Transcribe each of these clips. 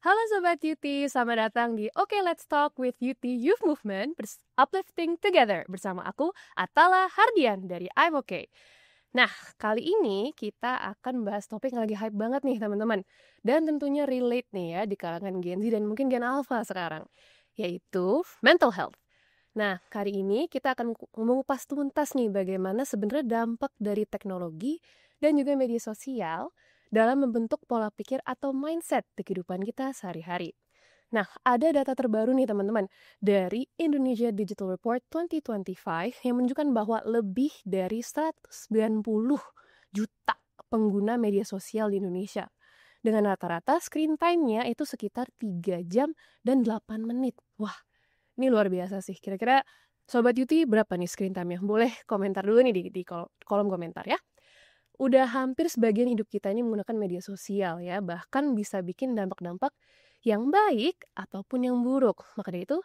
Halo Sobat Yuti, selamat datang di Oke Let's Talk with Yuti Youth Movement Uplifting Together bersama aku, Atala Hardian dari I'm Okay. Nah, kali ini kita akan bahas topik yang lagi hype banget nih teman-teman. Dan tentunya relate nih ya di kalangan Gen Z dan mungkin Gen Alpha sekarang, yaitu mental health. Nah, kali ini kita akan mengupas tuntas nih bagaimana sebenarnya dampak dari teknologi dan juga media sosial dalam membentuk pola pikir atau mindset di kehidupan kita sehari-hari. Nah, ada data terbaru nih teman-teman dari Indonesia Digital Report 2025 yang menunjukkan bahwa lebih dari 190 juta pengguna media sosial di Indonesia. Dengan rata-rata screen time-nya itu sekitar 3 jam dan 8 menit. Wah, ini luar biasa sih. Kira-kira Sobat Yuti berapa nih screen time-nya? Boleh komentar dulu nih di kolom komentar ya. Udah hampir sebagian hidup kita ini menggunakan media sosial ya, bahkan bisa bikin dampak-dampak yang baik ataupun yang buruk. Maka dari itu,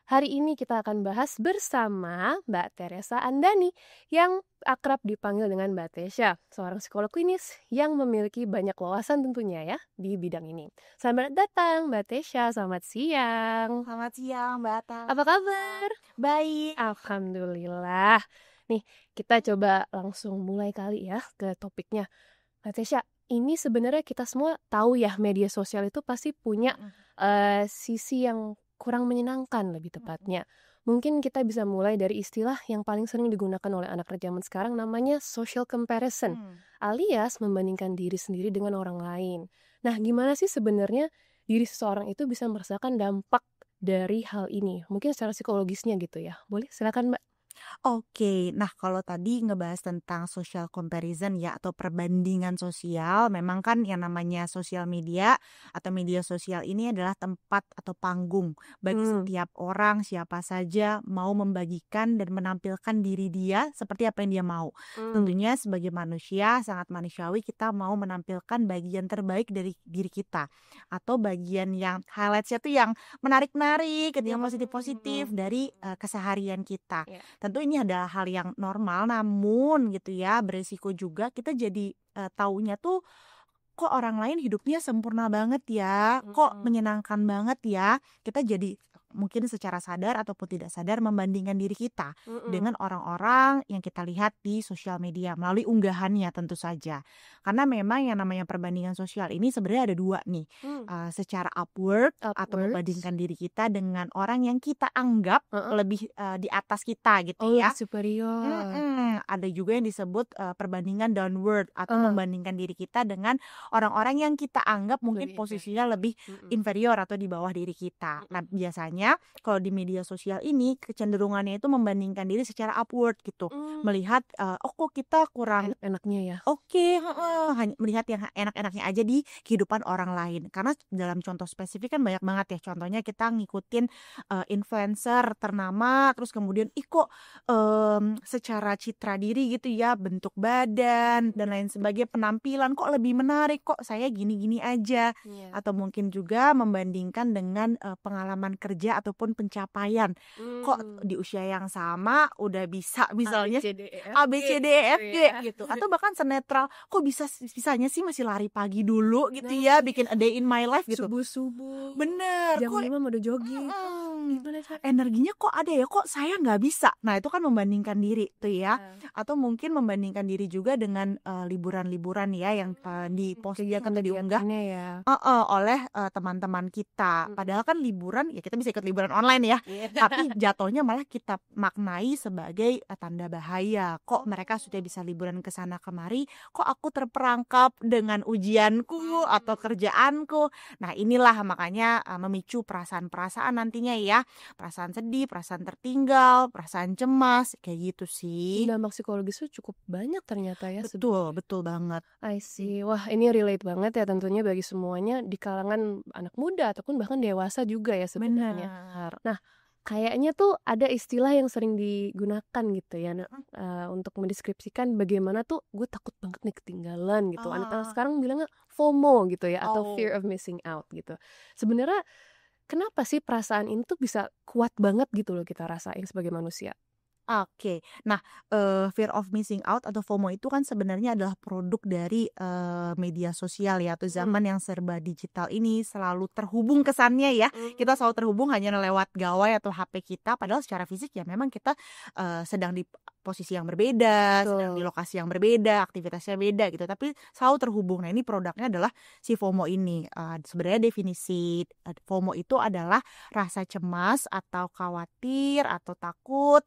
hari ini kita akan bahas bersama Mbak Teresa Andani yang akrab dipanggil dengan Mbak Tesha, seorang psikolog klinis yang memiliki banyak wawasan tentunya ya di bidang ini. Selamat datang Mbak Tesha, selamat siang. Selamat siang, Mbak Atta. Apa kabar? Baik. Alhamdulillah. Nih, kita coba langsung mulai kali ya ke topiknya. Mbak Tesha, ini sebenarnya kita semua tahu ya media sosial itu pasti punya sisi yang kurang menyenangkan lebih tepatnya. Mungkin kita bisa mulai dari istilah yang paling sering digunakan oleh anak zaman sekarang namanya social comparison, alias membandingkan diri sendiri dengan orang lain. Nah, gimana sih sebenarnya diri seseorang itu bisa merasakan dampak dari hal ini? Mungkin secara psikologisnya gitu ya. Boleh silakan Mbak. Oke, nah kalau tadi ngebahas tentang social comparison ya atau perbandingan sosial, memang kan yang namanya sosial media atau media sosial ini adalah tempat atau panggung bagi setiap orang siapa saja mau membagikan dan menampilkan diri dia seperti apa yang dia mau. Tentunya sebagai manusia sangat manusiawi kita mau menampilkan bagian terbaik dari diri kita atau bagian yang highlightsnya tuh yang menarik-menarik, yang positif-positif dari keseharian kita. Ya. Tentu ini adalah hal yang normal, namun gitu ya, beresiko juga kita jadi, taunya tuh, kok orang lain hidupnya sempurna banget ya, kok menyenangkan banget ya. Kita jadi mungkin secara sadar ataupun tidak sadar membandingkan diri kita dengan orang-orang yang kita lihat di sosial media melalui unggahannya tentu saja. Karena memang yang namanya perbandingan sosial ini sebenarnya ada 2 nih, secara upward atau Upwards. membandingkan diri kita dengan orang yang kita anggap lebih, di atas kita gitu Oh, ya. lebih superior. Ada juga yang disebut, perbandingan downward atau membandingkan diri kita dengan orang-orang yang kita anggap mungkin Lebih posisinya lebih inferior atau di bawah diri kita. Nah, biasanya kalau di media sosial ini kecenderungannya itu membandingkan diri secara upward gitu, melihat, "Oh kok kita kurang enak-enaknya ya. oke," hanya melihat yang enak-enaknya aja di kehidupan orang lain. Karena dalam contoh spesifik kan banyak banget ya, contohnya kita ngikutin, influencer ternama, terus kemudian, "Ih kok, secara citra diri gitu ya, bentuk badan dan lain sebagainya, penampilan kok lebih menarik, kok saya gini-gini aja." Iya. Atau mungkin juga membandingkan dengan, pengalaman kerja ataupun pencapaian. Kok di usia yang sama udah bisa misalnya A, B, C, D, E, F, G gitu, atau bahkan senetral, kok bisanya sih masih lari pagi dulu gitu ya, bikin a day in my life gitu. Subuh-subuh. Bener, Jam kok 5 udah jogging. Gimana energinya kok ada ya, kok saya nggak bisa. Nah itu kan membandingkan diri tuh ya, atau mungkin membandingkan diri juga dengan liburan-liburan ya yang diposting atau diunggah kegiatannya ya. oleh teman-teman kita. Padahal kan liburan ya kita bisa ikut liburan online ya, Iya. tapi jatuhnya malah kita maknai sebagai tanda bahaya. Kok mereka sudah bisa liburan ke sana kemari, kok aku terperangkap dengan ujianku atau kerjaanku. Nah inilah makanya memicu perasaan-perasaan nantinya ya, perasaan sedih, perasaan tertinggal, perasaan cemas, kayak gitu sih. Dampak psikologisnya cukup banyak ternyata ya. Betul banget. I see. Wah, ini relate banget ya tentunya bagi semuanya di kalangan anak muda ataupun bahkan dewasa juga ya sebenarnya. Benar. Nah, kayaknya tuh ada istilah yang sering digunakan gitu ya, untuk mendeskripsikan bagaimana tuh gue takut banget nih ketinggalan gitu. Anak-anak sekarang bilangnya FOMO gitu ya, atau fear of missing out gitu. Sebenarnya kenapa sih perasaan ini tuh bisa kuat banget gitu loh kita rasain sebagai manusia? Oke. Nah, fear of missing out atau FOMO itu kan sebenarnya adalah produk dari, media sosial ya, atau Mhm. zaman yang serba digital ini selalu terhubung kesannya ya. Kita selalu Mmm. terhubung hanya lewat gawai atau HP kita, padahal secara fisik ya memang kita, sedang di posisi yang berbeda, sedang di Betul. lokasi yang berbeda, aktivitasnya beda gitu, tapi selalu terhubung. Nah, ini produknya adalah si FOMO ini. Sebenarnya definisi, FOMO itu adalah rasa cemas atau khawatir atau takut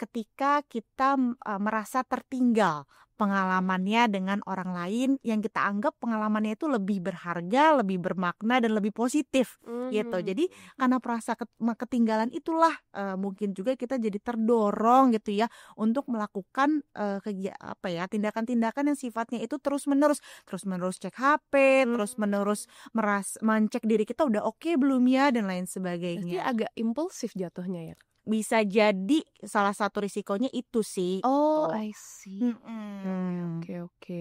ketika kita, merasa tertinggal pengalamannya dengan orang lain yang kita anggap pengalamannya itu lebih berharga, lebih bermakna, dan lebih positif, gitu. Mmm. Jadi karena merasa ketinggalan itulah, mungkin juga kita jadi terdorong gitu ya untuk melakukan, apa ya, tindakan-tindakan yang sifatnya itu terus-menerus cek HP, Mmm. terus-menerus mencek diri kita udah oke belum ya, dan lain Berarti sebagainya. agak impulsif jatuhnya ya? Bisa jadi salah satu risikonya itu sih, Oh, gitu. I see. Mhm. Oke oke.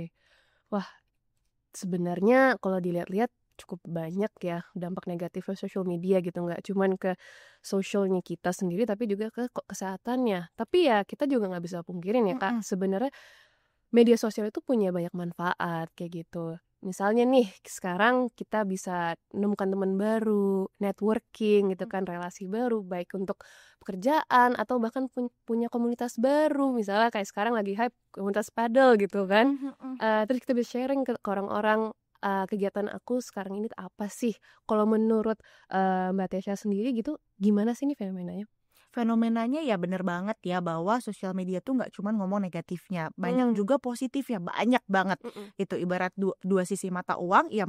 Wah, sebenarnya kalau dilihat-lihat cukup banyak ya dampak negatifnya sosial media gitu, nggak cuman ke sosialnya kita sendiri tapi juga ke kesehatannya. Tapi ya kita juga nggak bisa pungkirin ya Kak, Mhm. sebenarnya media sosial itu punya banyak manfaat kayak gitu. Misalnya nih sekarang kita bisa menemukan teman baru, networking gitu kan, relasi baru baik untuk pekerjaan atau bahkan punya komunitas baru. Misalnya kayak sekarang lagi hype komunitas padel gitu kan. Mhm mhm. Terus kita bisa sharing ke orang-orang, kegiatan aku sekarang ini apa sih. Kalau menurut, Mbak Tesya sendiri gitu, gimana sih ini fenomenanya? Fenomenanya ya bener banget ya bahwa sosial media tuh nggak cuman ngomong negatifnya, banyak Mmm. juga positifnya, banyak banget. Mhm. Itu ibarat dua sisi mata uang, ya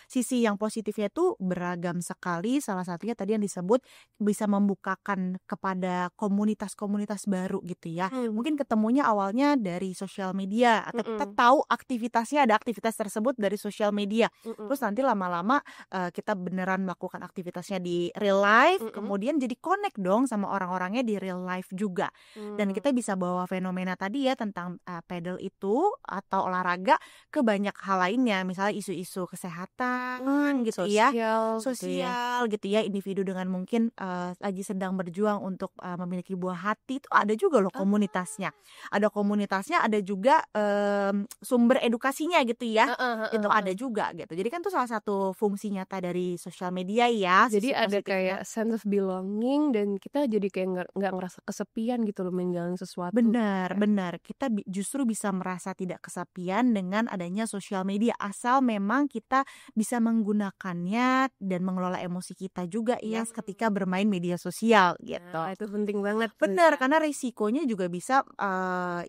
sisi yang positifnya tuh beragam sekali, salah satunya tadi yang disebut bisa membukakan kepada komunitas-komunitas baru gitu ya. Mmm. Mungkin ketemunya awalnya dari sosial media atau kita Mhm. tahu aktivitasnya ada aktivitas tersebut dari sosial media. Mhm. Terus nanti lama-lama, kita beneran melakukan aktivitasnya di real life, Mhm. kemudian jadi connect dong sama orang-orangnya di real life juga. Dan Mmm. kita bisa bawa fenomena tadi ya tentang, padel itu atau olahraga ke banyak hal lainnya, misalnya isu-isu kesehatan gitu ya, Sosial gitu ya? sosial gitu ya, individu dengan mungkin, lagi sedang berjuang untuk, memiliki buah hati itu ada juga loh Ah. komunitasnya. Ada komunitasnya, ada juga, sumber edukasinya gitu ya. Heeh Itu heeh ada heeh. juga gitu. Jadi kan itu salah satu fungsi nyata dari sosial media ya, Jadi sisi ada positifnya. kayak sense of belonging dan kita jadi kayak nggak ngerasa kesepian gitu loh menjalani sesuatu Benar ya? benar. Kita justru bisa merasa tidak kesepian dengan adanya sosial media, asal memang kita bisa menggunakannya dan mengelola emosi kita juga ya ketika Mmm. bermain media sosial gitu. Nah, itu penting banget tuh Benar, ya. karena risikonya juga bisa,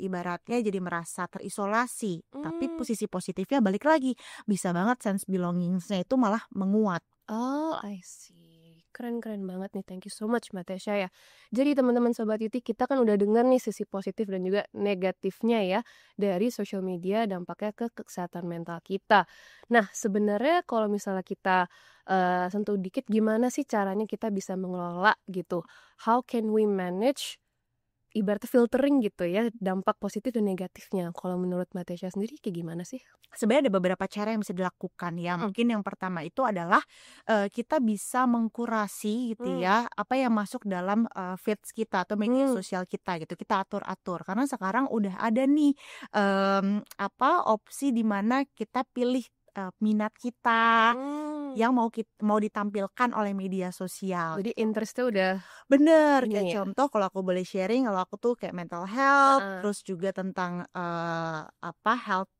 ibaratnya jadi merasa terisolasi, tapi Mmm. sisi positifnya balik lagi, bisa banget sense belongings-nya itu malah menguat. Oh, I see. Keren keren banget nih, thank you so much Mbak Tesya ya. Jadi teman-teman Sobat Yuti, kita kan udah denger nih sisi positif dan juga negatifnya ya dari social media dampaknya ke kesehatan mental kita. Nah, sebenarnya kalau misalnya kita sentuh dikit gimana sih caranya kita bisa mengelola gitu? How can we manage ibaratnya filtering gitu ya dampak positif dan negatifnya. Kalau menurut Mbak Tesya sendiri kayak gimana sih? Sebenarnya ada beberapa cara yang bisa dilakukan ya. Mhm. Mungkin yang pertama itu adalah, kita bisa mengkurasi gitu Mmm. ya, apa yang masuk dalam, feeds kita atau media Mmm. sosial kita gitu, kita atur-atur. Karena sekarang udah ada nih, apa, opsi di mana kita pilih, minat kita Mmm. yang mau ditampilkan oleh media sosial Jadi gitu. interest-nya udah Bener, kayak ini ya. contoh kalau aku boleh sharing, kalau aku tuh kayak mental health, Heeh. terus juga tentang, apa, health,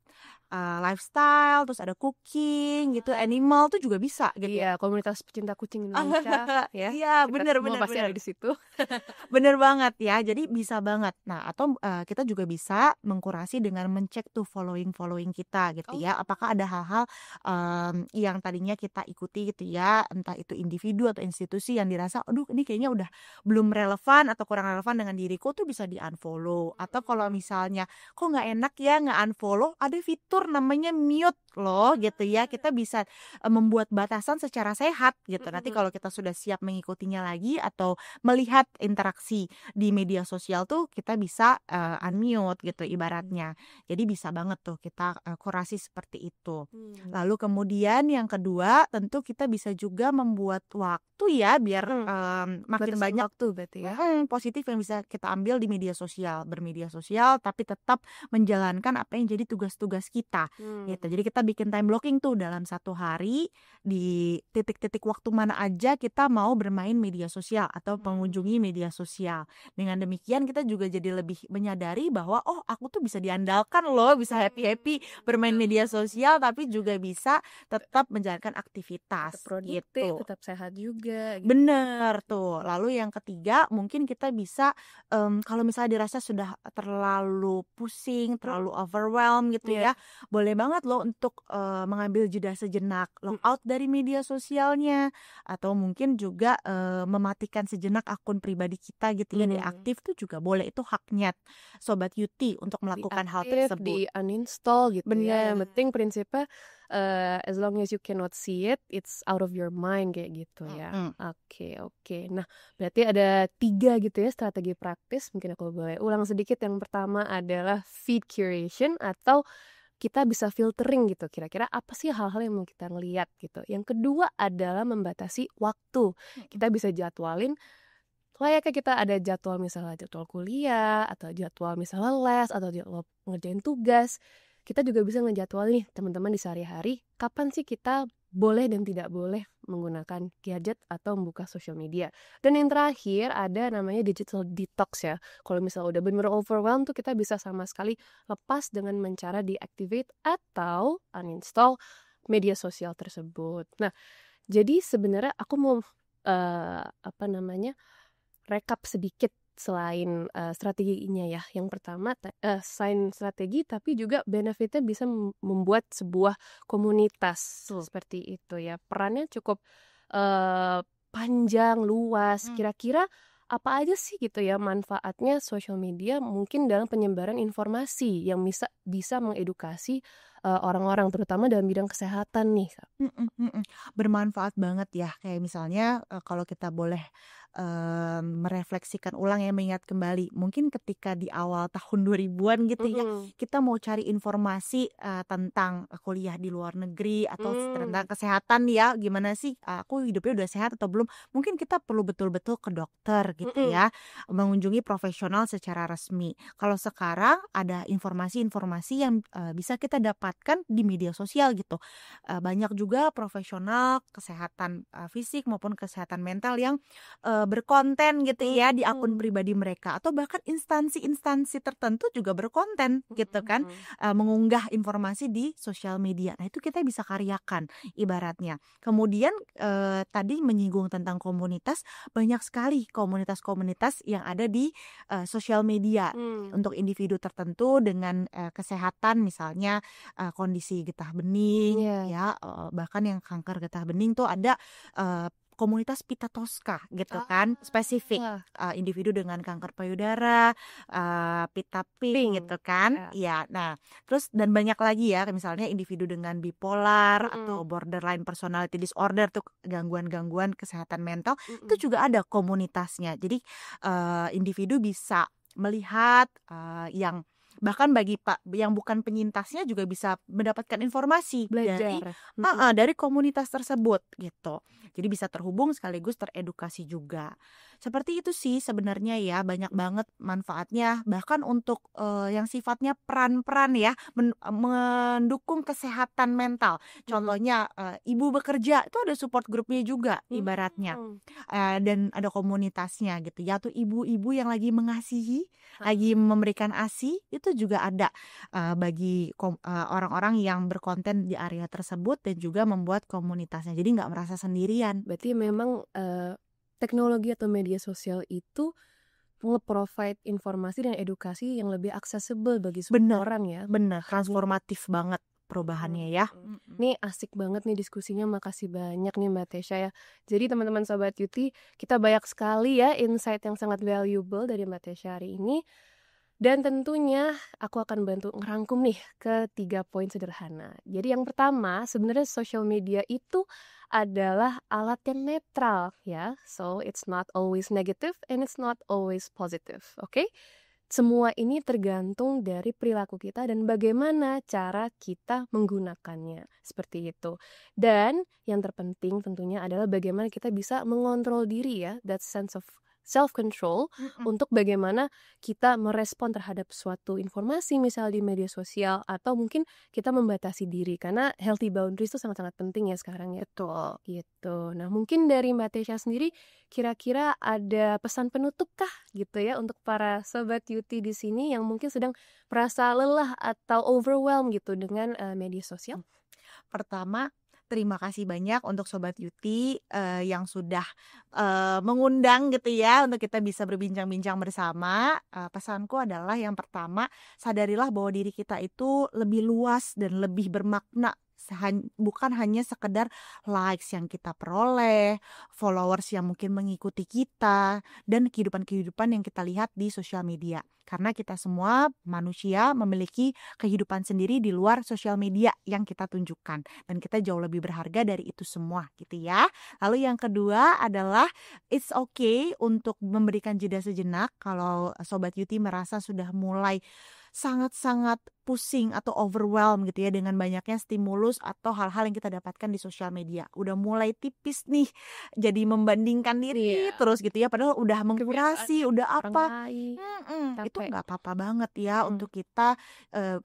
lifestyle, terus ada cooking gitu, Ah. animal tuh juga bisa gitu Iya, ya. komunitas pecinta kucing Indonesia ya. Iya, Kita bener semua bener pasti ada bener. di situ. Bener banget ya, jadi bisa banget. Nah, atau, kita juga bisa mengkurasi dengan mencek tuh following kita gitu Oh. ya. Apakah ada hal-hal, yang tadinya kita ikuti gitu ya, entah itu individu atau institusi yang dirasa, "Aduh ini kayaknya udah belum relevan atau kurang relevan dengan diriku," tuh bisa di-unfollow. Atau kalau Mhm. misalnya, "Kok nggak enak ya nge-unfollow?" Ada fitur diatur namanya mute loh gitu ya. Kita bisa membuat batasan secara sehat gitu. Nanti kalau kita sudah siap mengikutinya lagi atau melihat interaksi di media sosial tuh kita bisa unmute gitu ibaratnya. Jadi bisa banget tuh kita kurasi seperti itu. Lalu kemudian yang kedua tentu kita bisa juga membuat waktu ya biar makin Batasan banyak waktu berarti ya. positif yang bisa kita ambil di media sosial, bermedia sosial tapi tetap menjalankan apa yang jadi tugas-tugas kita gitu. Jadi kita bikin time blocking tuh dalam satu hari di titik-titik waktu mana aja kita mau bermain media sosial atau mengunjungi media sosial. Dengan demikian kita juga jadi lebih menyadari bahwa oh aku tuh bisa diandalkan loh, bisa happy-happy bermain media sosial tapi juga bisa tetap menjalankan Tetap aktivitas produktif, gitu. tetap sehat juga gitu. Bener tuh. Lalu yang ketiga mungkin kita bisa kalau misalnya dirasa sudah terlalu pusing, terlalu overwhelmed gitu Iya. ya, boleh banget loh untuk mengambil jeda sejenak, logout dari media sosialnya, atau mungkin juga mematikan sejenak akun pribadi kita gitu ya, deaktif tuh juga boleh. Itu haknya Sobat Yuti untuk melakukan hal Diaktif, tersebut. di uninstall gitu ya. Yang Bener. penting prinsipnya as long as you cannot see it, it's out of your mind kayak gitu ya. Oke. Nah, berarti ada 3 gitu ya strategi praktis. Mungkin aku boleh ulang sedikit. Yang pertama adalah feed curation atau kita bisa filtering gitu. Kira-kira apa sih hal-hal yang mau kita ngeliat gitu. Yang kedua adalah membatasi waktu. Kita bisa jadwalin layaknya kita ada jadwal misalnya jadwal kuliah atau jadwal misalnya les atau jadwal ngerjain tugas. Kita juga bisa ngejadwal nih teman-teman di sehari-hari kapan sih kita boleh dan tidak boleh menggunakan gadget atau membuka social media. Dan yang terakhir ada namanya digital detox ya. Kalau misalnya udah benar overwhelmed tuh kita bisa sama sekali lepas dengan mencara deactivate atau uninstall media sosial tersebut. Nah, jadi sebenarnya aku mau rekap sedikit selain strateginya ya. Yang pertama selain strategi tapi juga benefitnya bisa membuat sebuah komunitas seperti itu ya. Perannya cukup panjang, luas. Kira-kira apa aja sih gitu ya manfaatnya social media mungkin dalam penyebaran informasi yang bisa mengedukasi orang-orang terutama dalam bidang kesehatan nih. Bermanfaat banget ya. Kayak misalnya kalau kita boleh merefleksikan ulang ya, mengingat kembali. Mungkin ketika di awal tahun 2000-an gitu ya, kita mau cari informasi tentang kuliah di luar negeri atau tentang kesehatan ya, gimana sih aku hidupnya udah sehat atau belum. Mungkin kita perlu betul-betul ke dokter gitu ya, mengunjungi profesional secara resmi. Kalau sekarang ada informasi-informasi yang bisa kita dapatkan di media sosial gitu. Banyak juga profesional kesehatan fisik maupun kesehatan mental yang berkonten gitu ya di akun pribadi mereka, atau bahkan instansi-instansi tertentu juga berkonten gitu kan, mengunggah informasi di sosial media. Nah itu kita bisa karyakan ibaratnya. Kemudian tadi menyinggung tentang komunitas, banyak sekali komunitas-komunitas yang ada di sosial media untuk individu tertentu dengan kesehatan, misalnya kondisi getah bening ya, bahkan yang kanker getah bening tuh ada komunitas Pita Tosca gitu kan, spesifik individu dengan kanker payudara, pita pink gitu kan. Ya, nah terus dan banyak lagi ya, misalnya individu dengan bipolar atau borderline personality disorder tuh, gangguan-gangguan kesehatan mental, itu juga ada komunitasnya. Jadi individu bisa melihat yang bahkan bagi yang bukan penyintasnya juga bisa mendapatkan informasi dari komunitas tersebut gitu. Jadi bisa terhubung sekaligus teredukasi juga. Seperti itu sih sebenarnya ya, banyak banget manfaatnya. Bahkan untuk yang sifatnya peran-peran ya, mendukung kesehatan mental. Contohnya ibu bekerja itu ada support grupnya juga ibaratnya, dan ada komunitasnya gitu ya. Tuh ibu-ibu yang lagi mengasihi, lagi memberikan ASI, itu juga ada bagi orang-orang yang berkonten di area tersebut dan juga membuat komunitasnya. Jadi nggak merasa sendirian. Berarti memang teknologi atau media sosial itu nge-provide informasi dan edukasi yang lebih accessible bagi semua orang ya. Bener, transformatif banget perubahannya ya. Nih asik banget nih diskusinya, makasih banyak nih Mbak Tesha ya. Jadi teman-teman Sobat Yuti, kita banyak sekali ya insight yang sangat valuable dari Mbak Tesha hari ini. Dan tentunya aku akan bantu ngerangkum nih ke 3 poin sederhana. Jadi yang pertama, sebenarnya social media itu adalah alat yang netral ya. So it's not always negative and it's not always positive, oke? Semua ini tergantung dari perilaku kita dan bagaimana cara kita menggunakannya, seperti itu. Dan yang terpenting tentunya adalah bagaimana kita bisa mengontrol diri ya, that sense of self-control untuk bagaimana kita merespon terhadap suatu informasi misal di media sosial atau mungkin kita membatasi diri karena healthy boundaries itu sangat-sangat penting ya sekarang ya. Betul. Gitu. Nah, mungkin dari Mbak Tesya sendiri kira-kira ada pesan penutup kah gitu ya untuk para sobat Yuti di sini yang mungkin sedang merasa lelah atau overwhelmed gitu dengan media sosial? Pertama, terima kasih banyak untuk Sobat Yuti yang sudah mengundang gitu ya untuk kita bisa berbincang-bincang bersama. Pesanku adalah yang pertama, sadarilah bahwa diri kita itu lebih luas dan lebih bermakna. Bukan hanya sekedar likes yang kita peroleh, followers yang mungkin mengikuti kita, dan kehidupan-kehidupan yang kita lihat di sosial media. Karena kita semua manusia memiliki kehidupan sendiri di luar sosial media yang kita tunjukkan, dan kita jauh lebih berharga dari itu semua gitu ya. Lalu yang kedua adalah it's okay untuk memberikan jeda sejenak kalau Sobat Yuti merasa sudah mulai sangat-sangat pusing atau overwhelmed gitu ya dengan banyaknya stimulus atau hal-hal yang kita dapatkan di sosial media. Udah mulai tipis nih jadi membandingkan diri Iya, terus gitu ya, padahal udah kebiasaan mengkurasi, udah orang apa. lain, Itu capek. nggak apa-apa banget ya Mhm, untuk kita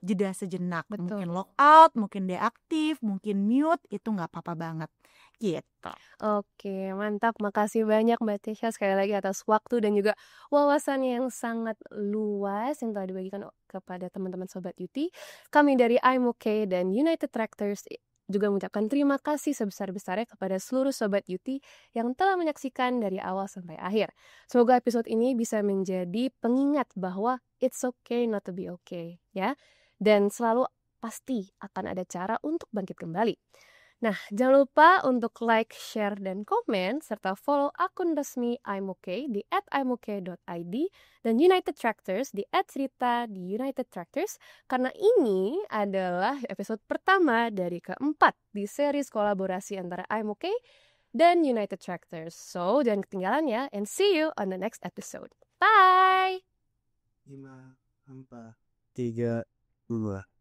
jeda sejenak. betul. Mungkin log out, mungkin deaktif, mungkin mute, itu nggak apa-apa banget. Gitu. Oke, mantap. Makasih banyak Mbak Tisha sekali lagi atas waktu dan juga wawasan yang sangat luas yang telah dibagikan kepada teman-teman Sobat Yuti. Kami dari I'm Okay dan United Tractors juga mengucapkan terima kasih sebesar-besarnya kepada seluruh Sobat Yuti yang telah menyaksikan dari awal sampai akhir. Semoga episode ini bisa menjadi pengingat bahwa it's okay not to be okay, ya. Dan selalu pasti akan ada cara untuk bangkit kembali. Nah, jangan lupa untuk like, share, dan komen, serta follow akun resmi I'm Okay di @imokay.id dan United Tractors di @cerita di United Tractors, karena ini adalah episode pertama dari keempat di series kolaborasi antara I'm Okay dan United Tractors. So, jangan ketinggalan ya, and see you on the next episode. Bye! 5, 4, 3, 2